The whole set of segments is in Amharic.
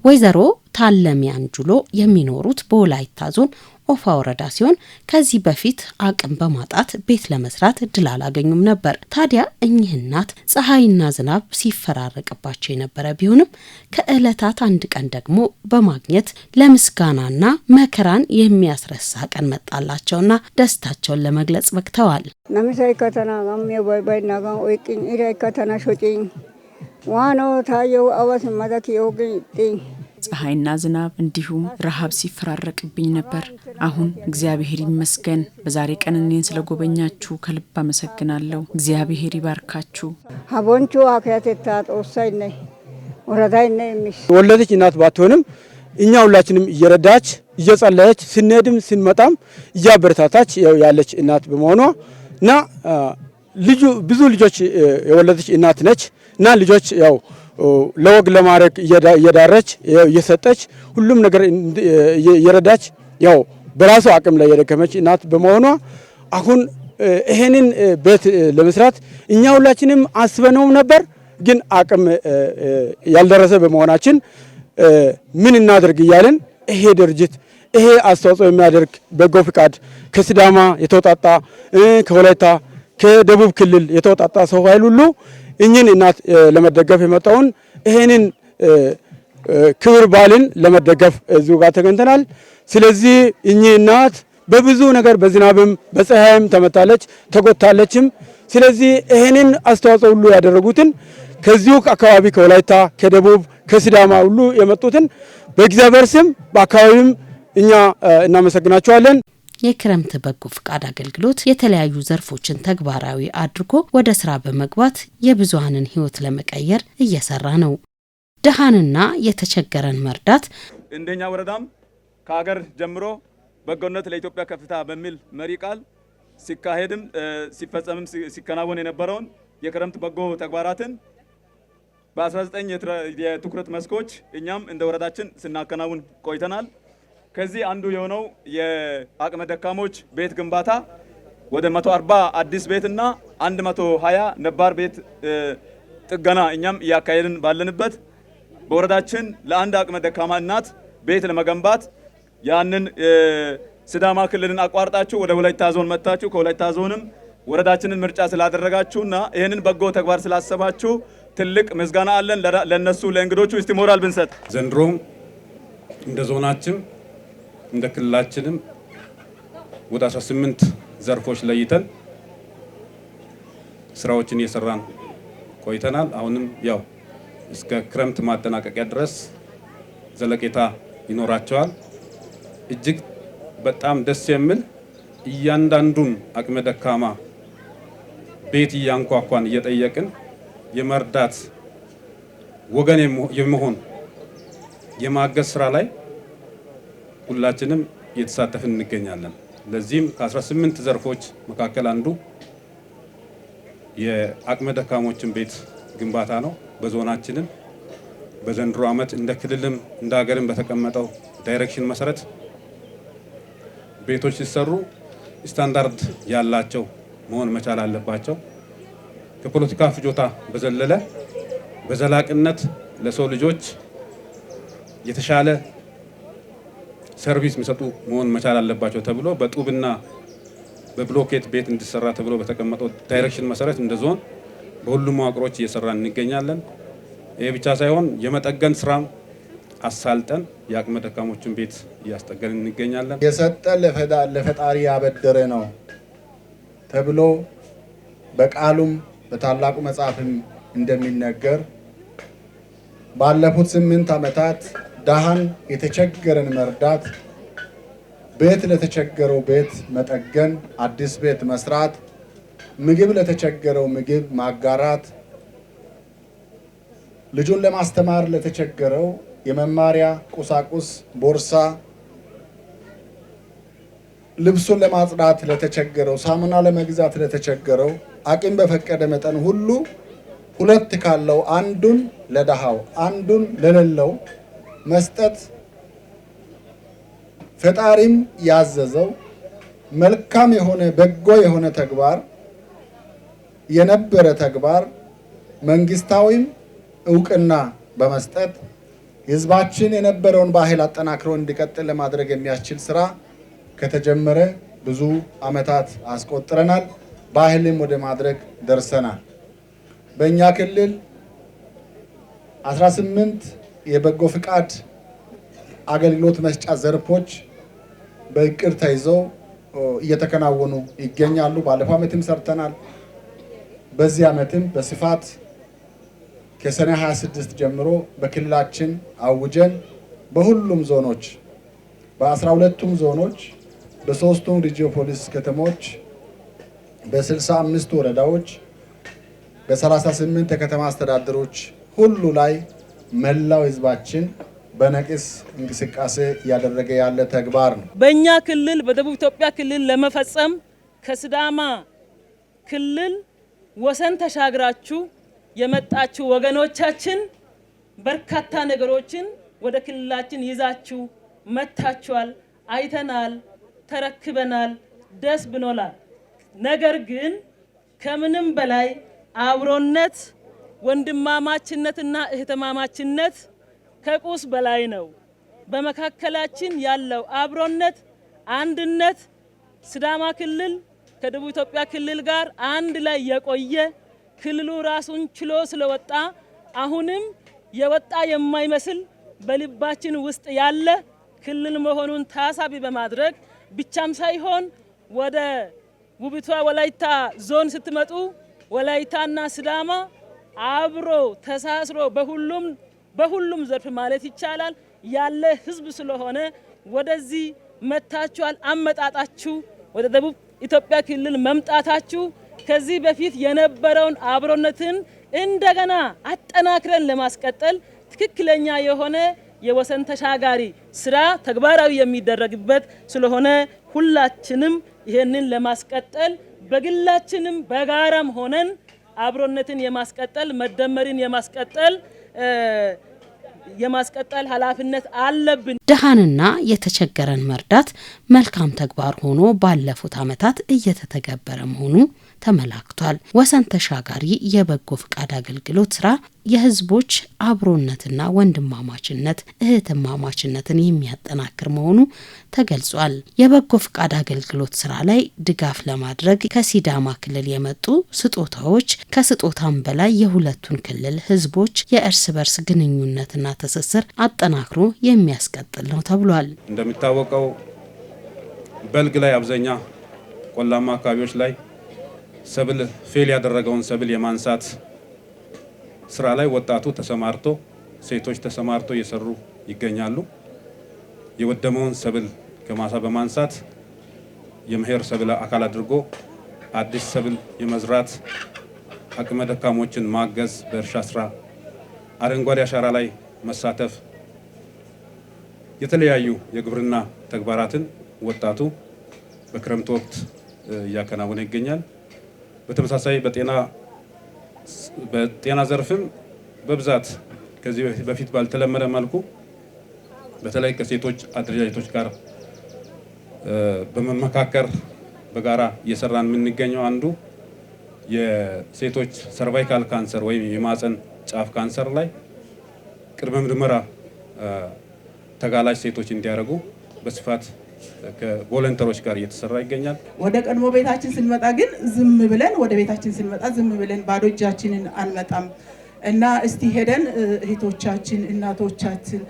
ወይዘሮ ታለሚያንጁሎ የሚኖሩት በወላይታ ዞን ኦፋ ወረዳ ሲሆን ከዚህ በፊት አቅም በማጣት ቤት ለመስራት እድል አላገኙም ነበር። ታዲያ እኚህ እናት ፀሐይና ዝናብ ሲፈራረቅባቸው የነበረ ቢሆንም ከእለታት አንድ ቀን ደግሞ በማግኘት ለምስጋናና መከራን የሚያስረሳ ቀን መጣላቸውና ደስታቸውን ለመግለጽ በቅተዋል። ነምሳይ ከተና ጋም የባይባይና ጋም ወይቂኝ ኢራይ ከተና ሾጪኝ ዋኖ ታየው አዋስ ማዳኪ ኦግኝ ፀሐይና ዝናብ እንዲሁም ረሃብ ሲፈራረቅብኝ ነበር። አሁን እግዚአብሔር ይመስገን በዛሬ ቀን እኔን ስለጎበኛችሁ ከልብ አመሰግናለሁ። እግዚአብሔር ይባርካችሁ። ሀቦንቹ አከያተታ ጦሳይነ ወረዳይነ ሚስ ወለደች እናት ባትሆንም እኛ ሁላችንም እየረዳች እየጸለየች ስንሄድም ስንመጣም እያበረታታች ያለች እናት በመሆኗና ብዙ ልጆች የወለደች እናት ነች እና ልጆች ያው ለወግ ለማረክ እየዳረች እየሰጠች ሁሉም ነገር እየረዳች ያው በራሱ አቅም ላይ የደከመች እናት በመሆኗ አሁን ይሄንን ቤት ለመስራት እኛ ሁላችንም አስበነውም ነበር፣ ግን አቅም ያልደረሰ በመሆናችን ምን እናድርግ እያለን ይሄ ድርጅት ይሄ አስተዋጽኦ የሚያደርግ በጎ ፍቃድ ከሲዳማ የተወጣጣ ከወላይታ ከደቡብ ክልል የተወጣጣ ሰው ኃይል ሁሉ እኚህን እናት ለመደገፍ የመጣውን ይሄንን ክብር ባልን ለመደገፍ እዚሁ ጋር ተገኝተናል። ስለዚህ እኚህ እናት በብዙ ነገር በዝናብም በፀሐይም ተመታለች ተጎታለችም። ስለዚህ ይሄንን አስተዋጽኦ ሁሉ ያደረጉትን ከዚሁ አካባቢ ከወላይታ ከደቡብ ከሲዳማ ሁሉ የመጡትን በእግዚአብሔር ስም በአካባቢም እኛ እናመሰግናቸዋለን። የክረምት በጎ ፍቃድ አገልግሎት የተለያዩ ዘርፎችን ተግባራዊ አድርጎ ወደ ስራ በመግባት የብዙሃንን ህይወት ለመቀየር እየሰራ ነው። ደሃንና የተቸገረን መርዳት እንደኛ ወረዳም ከሀገር ጀምሮ በጎነት ለኢትዮጵያ ከፍታ በሚል መሪ ቃል ሲካሄድም ሲፈጸምም ሲከናወን የነበረውን የክረምት በጎ ተግባራትን በ19 የትኩረት መስኮች እኛም እንደ ወረዳችን ስናከናውን ቆይተናል። ከዚህ አንዱ የሆነው የአቅመ ደካሞች ቤት ግንባታ ወደ 140 አዲስ ቤትና 120 ነባር ቤት ጥገና እኛም እያካሄድን ባለንበት በወረዳችን ለአንድ አቅመ ደካማ እናት ቤት ለመገንባት ያንን ሲዳማ ክልልን አቋርጣችሁ ወደ ወላይታ ዞን መጣችሁ ከወላይታ ዞንም ወረዳችንን ምርጫ ስላደረጋችሁና ይሄንን በጎ ተግባር ስላሰባችሁ ትልቅ ምስጋና አለን ለነሱ ለእንግዶቹ። እስቲ ሞራል ብንሰጥ ዘንድሮ እንደ ዞናችን እንደ ክልላችንም ወደ 18 ዘርፎች ለይተን ስራዎችን እየሰራን ቆይተናል። አሁንም ያው እስከ ክረምት ማጠናቀቂያ ድረስ ዘለቄታ ይኖራቸዋል። እጅግ በጣም ደስ የሚል እያንዳንዱን አቅመ ደካማ ቤት እያንኳኳን እየጠየቅን የመርዳት ወገን የመሆን የማገዝ ስራ ላይ ሁላችንም እየተሳተፍን እንገኛለን። ለዚህም ከ18 ዘርፎች መካከል አንዱ የአቅመ ደካሞችን ቤት ግንባታ ነው። በዞናችንም በዘንድሮ ዓመት እንደ ክልልም እንደ ሀገርም በተቀመጠው ዳይሬክሽን መሰረት ቤቶች ሲሰሩ ስታንዳርድ ያላቸው መሆን መቻል አለባቸው። ከፖለቲካ ፍጆታ በዘለለ በዘላቂነት ለሰው ልጆች የተሻለ ሰርቪስ የሚሰጡ መሆን መቻል አለባቸው ተብሎ በጡብና በብሎኬት ቤት እንዲሰራ ተብሎ በተቀመጠው ዳይሬክሽን መሰረት እንደ ዞን በሁሉም መዋቅሮች እየሰራን እንገኛለን። ይሄ ብቻ ሳይሆን የመጠገን ስራም አሳልጠን የአቅመ ደካሞችን ቤት እያስጠገን እንገኛለን። የሰጠ ለፈጣሪ ያበደረ ነው ተብሎ በቃሉም በታላቁ መጽሐፍም እንደሚነገር ባለፉት 8 ዓመታት ዳሃን የተቸገረን መርዳት፣ ቤት ለተቸገረው ቤት መጠገን፣ አዲስ ቤት መስራት፣ ምግብ ለተቸገረው ምግብ ማጋራት፣ ልጁን ለማስተማር ለተቸገረው የመማሪያ ቁሳቁስ ቦርሳ፣ ልብሱን ለማጽዳት ለተቸገረው ሳሙና ለመግዛት ለተቸገረው አቅም በፈቀደ መጠን ሁሉ ሁለት ካለው አንዱን ለደሃው አንዱን ለሌለው መስጠት ፈጣሪም ያዘዘው መልካም የሆነ በጎ የሆነ ተግባር የነበረ ተግባር መንግስታዊም እውቅና በመስጠት ህዝባችን የነበረውን ባህል አጠናክሮ እንዲቀጥል ለማድረግ የሚያስችል ስራ ከተጀመረ ብዙ አመታት አስቆጥረናል። ባህልም ወደ ማድረግ ደርሰናል። በእኛ ክልል 18 የበጎ ፍቃድ አገልግሎት መስጫ ዘርፎች በእቅድ ተይዘው እየተከናወኑ ይገኛሉ። ባለፈው ዓመትም ሰርተናል። በዚህ ዓመትም በስፋት ከሰኔ 26 ጀምሮ በክልላችን አውጀን በሁሉም ዞኖች በ12ቱም ዞኖች በ3ቱም ሪጂዮ ፖሊስ ከተሞች በ65 ወረዳዎች በ38 የከተማ አስተዳደሮች ሁሉ ላይ መላው ህዝባችን በነቂስ እንቅስቃሴ እያደረገ ያለ ተግባር ነው። በእኛ ክልል በደቡብ ኢትዮጵያ ክልል ለመፈጸም ከሲዳማ ክልል ወሰን ተሻግራችሁ የመጣችሁ ወገኖቻችን በርካታ ነገሮችን ወደ ክልላችን ይዛችሁ መታችኋል። አይተናል፣ ተረክበናል፣ ደስ ብሎናል። ነገር ግን ከምንም በላይ አብሮነት፣ ወንድማማችነትና እህትማማችነት ከቁስ በላይ ነው። በመካከላችን ያለው አብሮነት፣ አንድነት ሲዳማ ክልል ከደቡብ ኢትዮጵያ ክልል ጋር አንድ ላይ የቆየ ክልሉ ራሱን ችሎ ስለወጣ አሁንም የወጣ የማይመስል በልባችን ውስጥ ያለ ክልል መሆኑን ታሳቢ በማድረግ ብቻም ሳይሆን ወደ ውብቷ ወላይታ ዞን ስትመጡ ወላይታና ሲዳማ አብሮ ተሳስሮ በሁሉም ዘርፍ ማለት ይቻላል ያለ ህዝብ ስለሆነ ወደዚህ መታችኋል። አመጣጣችሁ ወደ ደቡብ ኢትዮጵያ ክልል መምጣታችሁ ከዚህ በፊት የነበረውን አብሮነትን እንደገና አጠናክረን ለማስቀጠል ትክክለኛ የሆነ የወሰን ተሻጋሪ ስራ ተግባራዊ የሚደረግበት ስለሆነ ሁላችንም ይሄንን ለማስቀጠል በግላችንም በጋራም ሆነን አብሮነትን የማስቀጠል መደመርን የማስቀጠል ኃላፊነት አለብን። ድሃንና የተቸገረን መርዳት መልካም ተግባር ሆኖ ባለፉት ዓመታት እየተተገበረ መሆኑ ተመላክቷል። ወሰን ተሻጋሪ የበጎ ፍቃድ አገልግሎት ስራ የህዝቦች አብሮነትና ወንድማማችነት እህትማማችነትን የሚያጠናክር መሆኑ ተገልጿል። የበጎ ፍቃድ አገልግሎት ስራ ላይ ድጋፍ ለማድረግ ከሲዳማ ክልል የመጡ ስጦታዎች ከስጦታም በላይ የሁለቱን ክልል ህዝቦች የእርስ በርስ ግንኙነትና ትስስር አጠናክሮ የሚያስቀጥል ነው ተብሏል። እንደሚታወቀው በልግ ላይ አብዛኛ ቆላማ አካባቢዎች ላይ ሰብል ፌል ያደረገውን ሰብል የማንሳት ስራ ላይ ወጣቱ ተሰማርቶ ሴቶች ተሰማርቶ እየሰሩ ይገኛሉ። የወደመውን ሰብል ከማሳ በማንሳት የመኸር ሰብል አካል አድርጎ አዲስ ሰብል የመዝራት አቅመ ደካሞችን ማገዝ፣ በእርሻ ስራ አረንጓዴ አሻራ ላይ መሳተፍ፣ የተለያዩ የግብርና ተግባራትን ወጣቱ በክረምት ወቅት እያከናወነ ይገኛል። በተመሳሳይ በጤና ዘርፍም በብዛት ከዚህ በፊት ባልተለመደ መልኩ በተለይ ከሴቶች አደረጃጀቶች ጋር በመመካከር በጋራ እየሰራን የምንገኘው አንዱ የሴቶች ሰርቫይካል ካንሰር ወይም የማህፀን ጫፍ ካንሰር ላይ ቅድመ ምርመራ ተጋላጭ ሴቶች እንዲያደርጉ በስፋት ከቮለንተሮች ጋር እየተሰራ ይገኛል። ወደ ቀድሞ ቤታችን ስንመጣ ግን ወደ ቤታችን ስንመጣ ዝም ብለን ባዶ እጃችንን አንመጣም እና እስቲ ሄደን እህቶቻችን፣ እናቶቻችን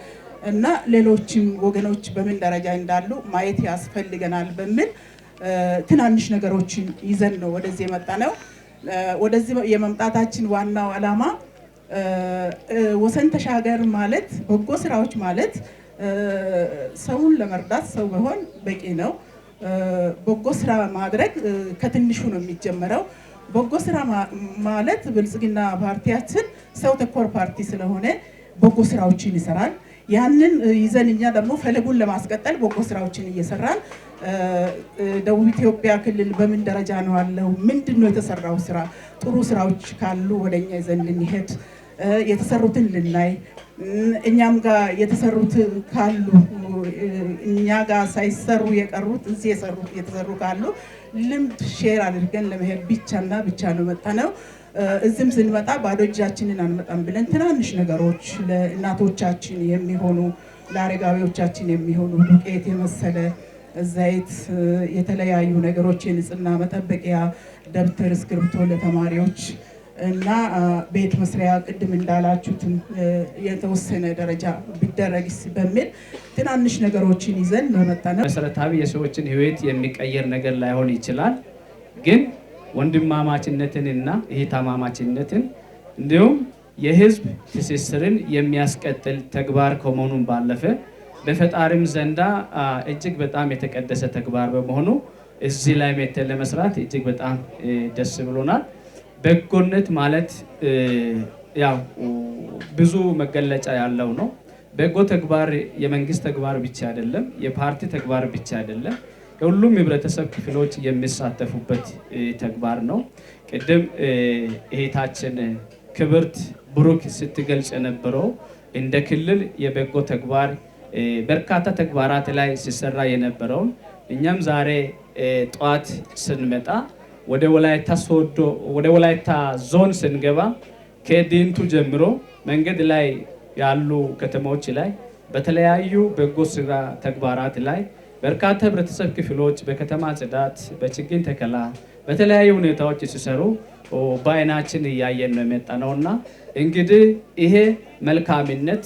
እና ሌሎችም ወገኖች በምን ደረጃ እንዳሉ ማየት ያስፈልገናል በሚል ትናንሽ ነገሮችን ይዘን ነው ወደዚህ የመጣ ነው። ወደዚህ የመምጣታችን ዋናው ዓላማ ወሰን ተሻገር ማለት በጎ ስራዎች ማለት ሰውን ለመርዳት ሰው መሆን በቂ ነው። በጎ ስራ ማድረግ ከትንሹ ነው የሚጀምረው። በጎ ስራ ማለት ብልጽግና ፓርቲያችን ሰው ተኮር ፓርቲ ስለሆነ በጎ ስራዎችን ይሰራል። ያንን ይዘን እኛ ደግሞ ፈለጉን ለማስቀጠል በጎ ስራዎችን እየሰራን ደቡብ ኢትዮጵያ ክልል በምን ደረጃ ነው ያለው? ምንድነው የተሰራው ስራ? ጥሩ ስራዎች ካሉ ወደኛ ይዘን ልንሄድ የተሰሩትን ልናይ እኛም ጋር የተሰሩት ካሉ እኛ ጋር ሳይሰሩ የቀሩት እዚህ የተሰሩ ካሉ ልምድ ሼር አድርገን ለመሄድ ብቻ ነው መጣነው። እዚህም ስንመጣ ባዶ እጃችንን አንመጣም ብለን ትናንሽ ነገሮች ለእናቶቻችን የሚሆኑ ለአረጋዊዎቻችን የሚሆኑ ዱቄት የመሰለ ዘይት፣ የተለያዩ ነገሮች፣ የንጽህና መጠበቂያ ደብተር፣ እስክሪብቶ ለተማሪዎች እና ቤት መስሪያ ቅድም እንዳላችሁትም የተወሰነ ደረጃ ቢደረግስ በሚል ትናንሽ ነገሮችን ይዘን በመጣነው መሰረታዊ የሰዎችን ህይወት የሚቀየር ነገር ላይሆን ይችላል፣ ግን ወንድማማችነትንና እህትማማችነትን እንዲሁም የህዝብ ትስስርን የሚያስቀጥል ተግባር ከመሆኑም ባለፈ በፈጣሪም ዘንዳ እጅግ በጣም የተቀደሰ ተግባር በመሆኑ እዚህ ላይ መተን ለመስራት እጅግ በጣም ደስ ብሎናል። በጎነት ማለት ያው ብዙ መገለጫ ያለው ነው። በጎ ተግባር የመንግስት ተግባር ብቻ አይደለም፣ የፓርቲ ተግባር ብቻ አይደለም። ሁሉም ህብረተሰብ ክፍሎች የሚሳተፉበት ተግባር ነው። ቅድም እህታችን ክብርት ብሩክ ስትገልጽ የነበረው እንደ ክልል የበጎ ተግባር በርካታ ተግባራት ላይ ሲሰራ የነበረውን እኛም ዛሬ ጧት ስንመጣ ወደ ወላይታ ሶዶ ወደ ወላይታ ዞን ስንገባ ከዲንቱ ጀምሮ መንገድ ላይ ያሉ ከተሞች ላይ በተለያዩ በጎ ስራ ተግባራት ላይ በርካታ ህብረተሰብ ክፍሎች በከተማ ጽዳት፣ በችግኝ ተከላ፣ በተለያዩ ሁኔታዎች ሲሰሩ በአይናችን እያየን ነው የመጣ ነውና እንግዲህ ይሄ መልካምነት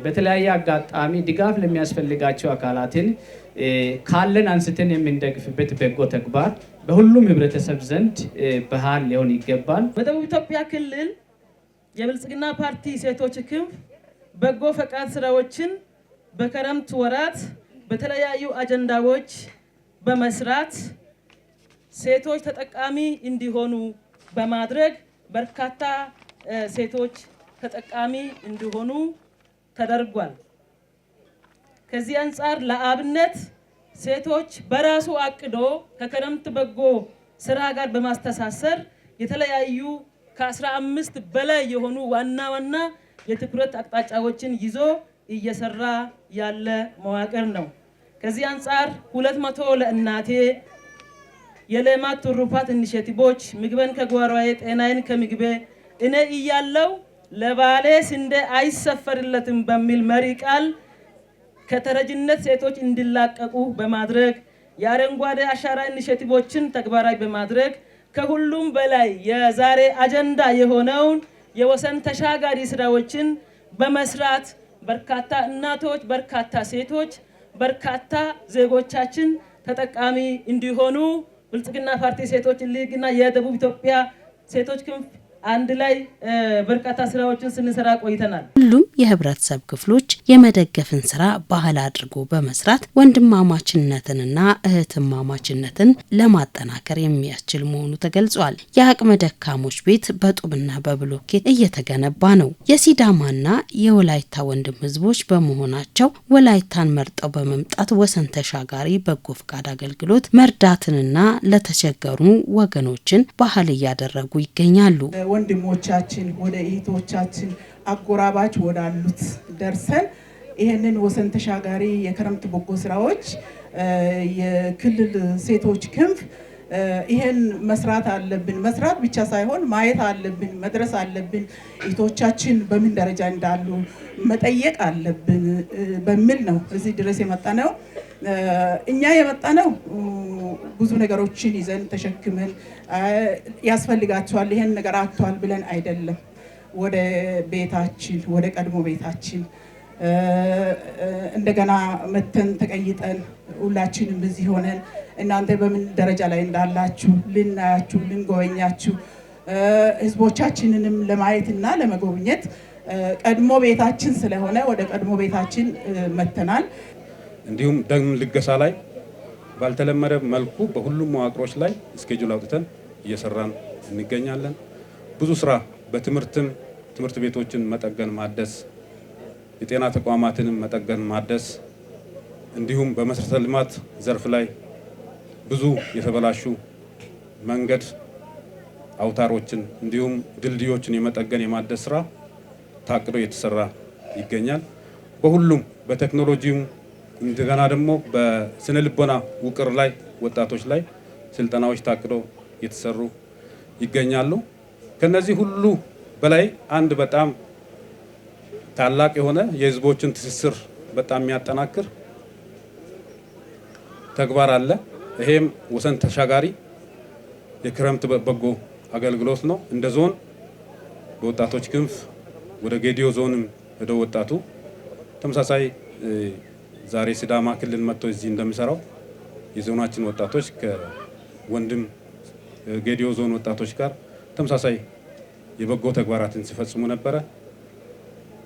በተለያየ አጋጣሚ ድጋፍ ለሚያስፈልጋቸው አካላትን ካለን አንስተን የምንደግፍበት በጎ ተግባር በሁሉም ህብረተሰብ ዘንድ ባህል ሊሆን ይገባል። በደቡብ ኢትዮጵያ ክልል የብልጽግና ፓርቲ ሴቶች ክንፍ በጎ ፈቃድ ስራዎችን በክረምት ወራት በተለያዩ አጀንዳዎች በመስራት ሴቶች ተጠቃሚ እንዲሆኑ በማድረግ በርካታ ሴቶች ተጠቃሚ እንዲሆኑ ተደርጓል። ከዚህ አንጻር ለአብነት ሴቶች በራሱ አቅዶ ከክረምት በጎ ስራ ጋር በማስተሳሰር የተለያዩ ከ15 በላይ የሆኑ ዋና ዋና የትኩረት አቅጣጫዎችን ይዞ እየሰራ ያለ መዋቅር ነው። ከዚህ አንጻር 200 ለእናቴ የሌማት ትሩፋት ኢኒሼቲቮች ምግበን ከጓሮዬ ጤናዬን ከምግቤ እኔ እያለው ለባሌ ስንዴ አይሰፈርለትም በሚል መሪ ቃል ከተረጅነት ሴቶች እንዲላቀቁ በማድረግ የአረንጓዴ አሻራ ኢኒሼቲቮችን ተግባራዊ በማድረግ ከሁሉም በላይ የዛሬ አጀንዳ የሆነውን የወሰን ተሻጋሪ ስራዎችን በመስራት በርካታ እናቶች፣ በርካታ ሴቶች፣ በርካታ ዜጎቻችን ተጠቃሚ እንዲሆኑ ብልጽግና ፓርቲ ሴቶች ሊግና የደቡብ ኢትዮጵያ ሴቶች ክንፍ አንድ ላይ በርካታ ስራዎችን ስንሰራ ቆይተናል። ሁሉም የህብረተሰብ ክፍሎች የመደገፍን ስራ ባህል አድርጎ በመስራት ወንድማማችነትንና እህትማማችነትን ለማጠናከር የሚያስችል መሆኑ ተገልጿል። የአቅመ ደካሞች ቤት በጡብና በብሎኬት እየተገነባ ነው። የሲዳማና የወላይታ ወንድም ህዝቦች በመሆናቸው ወላይታን መርጠው በመምጣት ወሰን ተሻጋሪ በጎ ፈቃድ አገልግሎት መርዳትንና ለተቸገሩ ወገኖችን ባህል እያደረጉ ይገኛሉ። ወንድሞቻችን ወደ እህቶቻችን አጎራባች ወዳሉት ደርሰን ይሄንን ወሰን ተሻጋሪ የክረምት በጎ ስራዎች የክልል ሴቶች ክንፍ ይሄን መስራት አለብን። መስራት ብቻ ሳይሆን ማየት አለብን፣ መድረስ አለብን፣ እህቶቻችን በምን ደረጃ እንዳሉ መጠየቅ አለብን በሚል ነው እዚህ ድረስ የመጣነው። እኛ የመጣነው ብዙ ነገሮችን ይዘን ተሸክመን ያስፈልጋቸዋል ይሄን ነገር አጥቷል ብለን አይደለም። ወደ ቤታችን ወደ ቀድሞ ቤታችን እንደገና መተን ተቀይጠን ሁላችንም እዚህ ሆነን እናንተ በምን ደረጃ ላይ እንዳላችሁ ልናያችሁ፣ ልንጎበኛችሁ ህዝቦቻችንንም ለማየትና ለመጎብኘት ቀድሞ ቤታችን ስለሆነ ወደ ቀድሞ ቤታችን መተናል። እንዲሁም ደም ልገሳ ላይ ባልተለመደ መልኩ በሁሉም መዋቅሮች ላይ ስኬጁል አውጥተን እየሰራን እንገኛለን። ብዙ ስራ በትምህርትም ትምህርት ቤቶችን መጠገን ማደስ፣ የጤና ተቋማትን መጠገን ማደስ፣ እንዲሁም በመሰረተ ልማት ዘርፍ ላይ ብዙ የተበላሹ መንገድ አውታሮችን እንዲሁም ድልድዮችን የመጠገን የማደስ ስራ ታቅዶ እየተሰራ ይገኛል። በሁሉም በቴክኖሎጂው እንደገና ደግሞ በስነ ልቦና ውቅር ላይ ወጣቶች ላይ ስልጠናዎች ታቅዶ እየተሰሩ ይገኛሉ። ከነዚህ ሁሉ በላይ አንድ በጣም ታላቅ የሆነ የህዝቦችን ትስስር በጣም የሚያጠናክር ተግባር አለ። ይሄም ወሰን ተሻጋሪ የክረምት በጎ አገልግሎት ነው። እንደ ዞን በወጣቶች ክንፍ ወደ ጌዲዮ ዞንም ወደ ወጣቱ ተመሳሳይ ዛሬ ሲዳማ ክልል መጥቶ እዚህ እንደሚሰራው የዞናችን ወጣቶች ከወንድም ጌዲዮ ዞን ወጣቶች ጋር ተመሳሳይ የበጎ ተግባራትን ሲፈጽሙ ነበረ።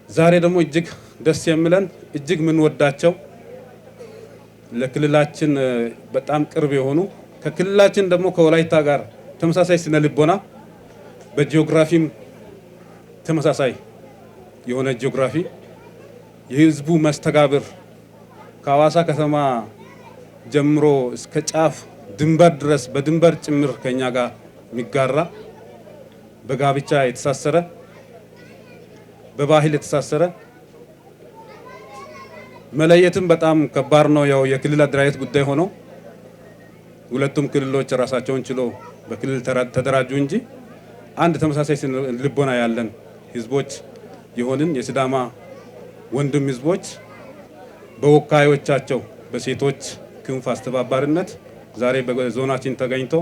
ዛሬ ደግሞ እጅግ ደስ የሚለን እጅግ ምንወዳቸው ለክልላችን በጣም ቅርብ የሆኑ ከክልላችን ደግሞ ከወላይታ ጋር ተመሳሳይ ስነ ልቦና በጂኦግራፊም ተመሳሳይ የሆነ ጂኦግራፊ የህዝቡ መስተጋብር ከሐዋሳ ከተማ ጀምሮ እስከ ጫፍ ድንበር ድረስ በድንበር ጭምር ከኛ ጋር የሚጋራ በጋብቻ የተሳሰረ በባህል የተሳሰረ መለየትም በጣም ከባድ ነው። ያው የክልል አደራጀት ጉዳይ ሆኖ ሁለቱም ክልሎች ራሳቸውን ችሎ በክልል ተደራጁ እንጂ አንድ ተመሳሳይ ልቦና ያለን ህዝቦች የሆንን የሲዳማ ወንድም ህዝቦች በወካዮቻቸው በሴቶች ክንፍ አስተባባሪነት ዛሬ በዞናችን ተገኝቶ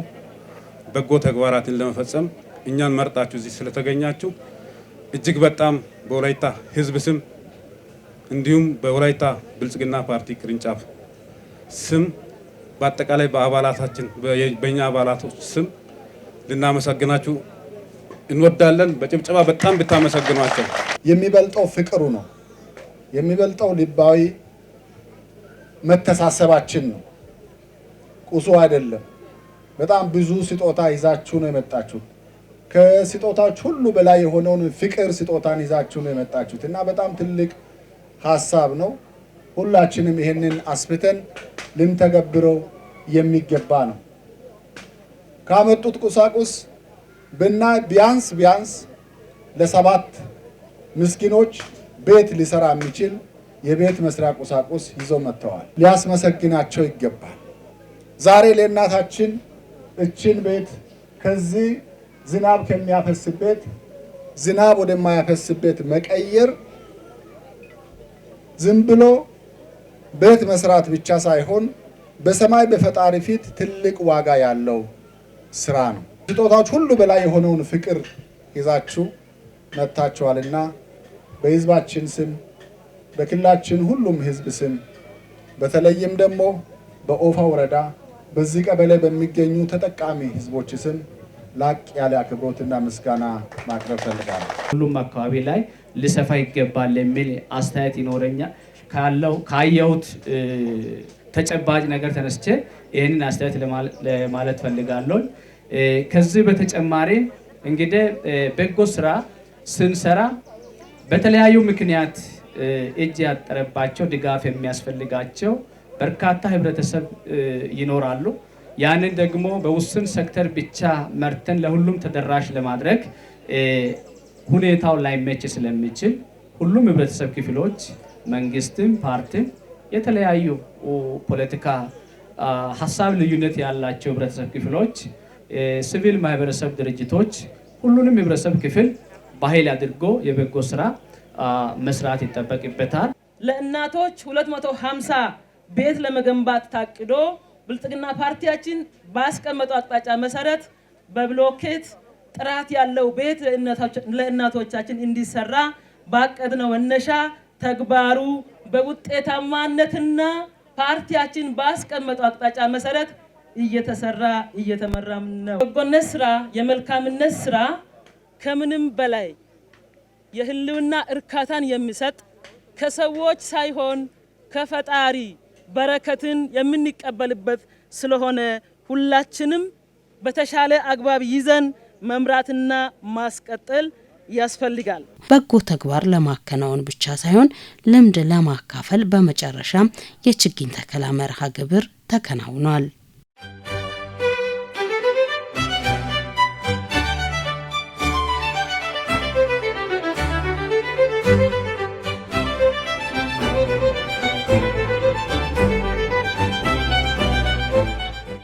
በጎ ተግባራትን ለመፈጸም እኛን መርጣችሁ እዚህ ስለተገኛችሁ እጅግ በጣም በወላይታ ህዝብ ስም እንዲሁም በወላይታ ብልጽግና ፓርቲ ቅርንጫፍ ስም በአጠቃላይ በአባላታችን በእኛ አባላቶች ስም ልናመሰግናችሁ እንወዳለን። በጭብጨባ በጣም ብታመሰግኗቸው። የሚበልጠው ፍቅሩ ነው። የሚበልጠው ልባዊ መተሳሰባችን ነው። ቁሱ አይደለም። በጣም ብዙ ስጦታ ይዛችሁ ነው የመጣችሁት። ከስጦታዎች ሁሉ በላይ የሆነውን ፍቅር ስጦታን ይዛችሁ ነው የመጣችሁት እና በጣም ትልቅ ሀሳብ ነው። ሁላችንም ይሄንን አስፍተን ልንተገብረው የሚገባ ነው። ካመጡት ቁሳቁስ ቢያንስ ለ7 ምስኪኖች ቤት ሊሰራ የሚችል የቤት መስሪያ ቁሳቁስ ይዘው መጥተዋል። ሊያስመሰግናቸው ይገባል። ዛሬ ለእናታችን እችን ቤት ከዚህ ዝናብ ከሚያፈስበት ዝናብ ወደማያፈስበት መቀየር ዝም ብሎ ቤት መስራት ብቻ ሳይሆን በሰማይ በፈጣሪ ፊት ትልቅ ዋጋ ያለው ስራ ነው። ስጦታዎች ሁሉ በላይ የሆነውን ፍቅር ይዛችሁ መጥታችኋልና በህዝባችን ስም በክልላችን ሁሉም ህዝብ ስም በተለይም ደግሞ በኦፋ ወረዳ በዚህ ቀበሌ በሚገኙ ተጠቃሚ ህዝቦች ስም ላቅ ያለ አክብሮትና ምስጋና ማቅረብ ፈልጋለሁ። ሁሉም አካባቢ ላይ ሊሰፋ ይገባል የሚል አስተያየት ይኖረኛል። ካየሁት ተጨባጭ ነገር ተነስቼ ይህንን አስተያየት ለማለት ፈልጋለሁ። ከዚህ በተጨማሪ እንግዲህ በጎ ስራ ስንሰራ በተለያዩ ምክንያት እጅ ያጠረባቸው ድጋፍ የሚያስፈልጋቸው በርካታ ህብረተሰብ ይኖራሉ። ያንን ደግሞ በውስን ሴክተር ብቻ መርተን ለሁሉም ተደራሽ ለማድረግ ሁኔታው ላይመች ስለሚችል ሁሉም ህብረተሰብ ክፍሎች መንግስትም፣ ፓርቲም፣ የተለያዩ ፖለቲካ ሀሳብ ልዩነት ያላቸው ህብረተሰብ ክፍሎች፣ ሲቪል ማህበረሰብ ድርጅቶች ሁሉንም ህብረተሰብ ክፍል ባህል አድርጎ የበጎ ስራ መስራት ይጠበቅበታል። ለእናቶች 250 ቤት ለመገንባት ታቅዶ ብልጽግና ፓርቲያችን ባስቀመጠው አቅጣጫ መሰረት በብሎኬት ጥራት ያለው ቤት ለእናቶቻችን እንዲሰራ ባቀድነው መነሻ ተግባሩ በውጤታማነትና ፓርቲያችን ባስቀመጠው አቅጣጫ መሰረት እየተሰራ እየተመራም ነው። በጎነት ስራ፣ የመልካምነት ስራ ከምንም በላይ የህልውና እርካታን የሚሰጥ ከሰዎች ሳይሆን ከፈጣሪ በረከትን የምንቀበልበት ስለሆነ ሁላችንም በተሻለ አግባብ ይዘን መምራትና ማስቀጠል ያስፈልጋል። በጎ ተግባር ለማከናወን ብቻ ሳይሆን ልምድ ለማካፈል በመጨረሻም የችግኝ ተከላ መርሃ ግብር ተከናውኗል።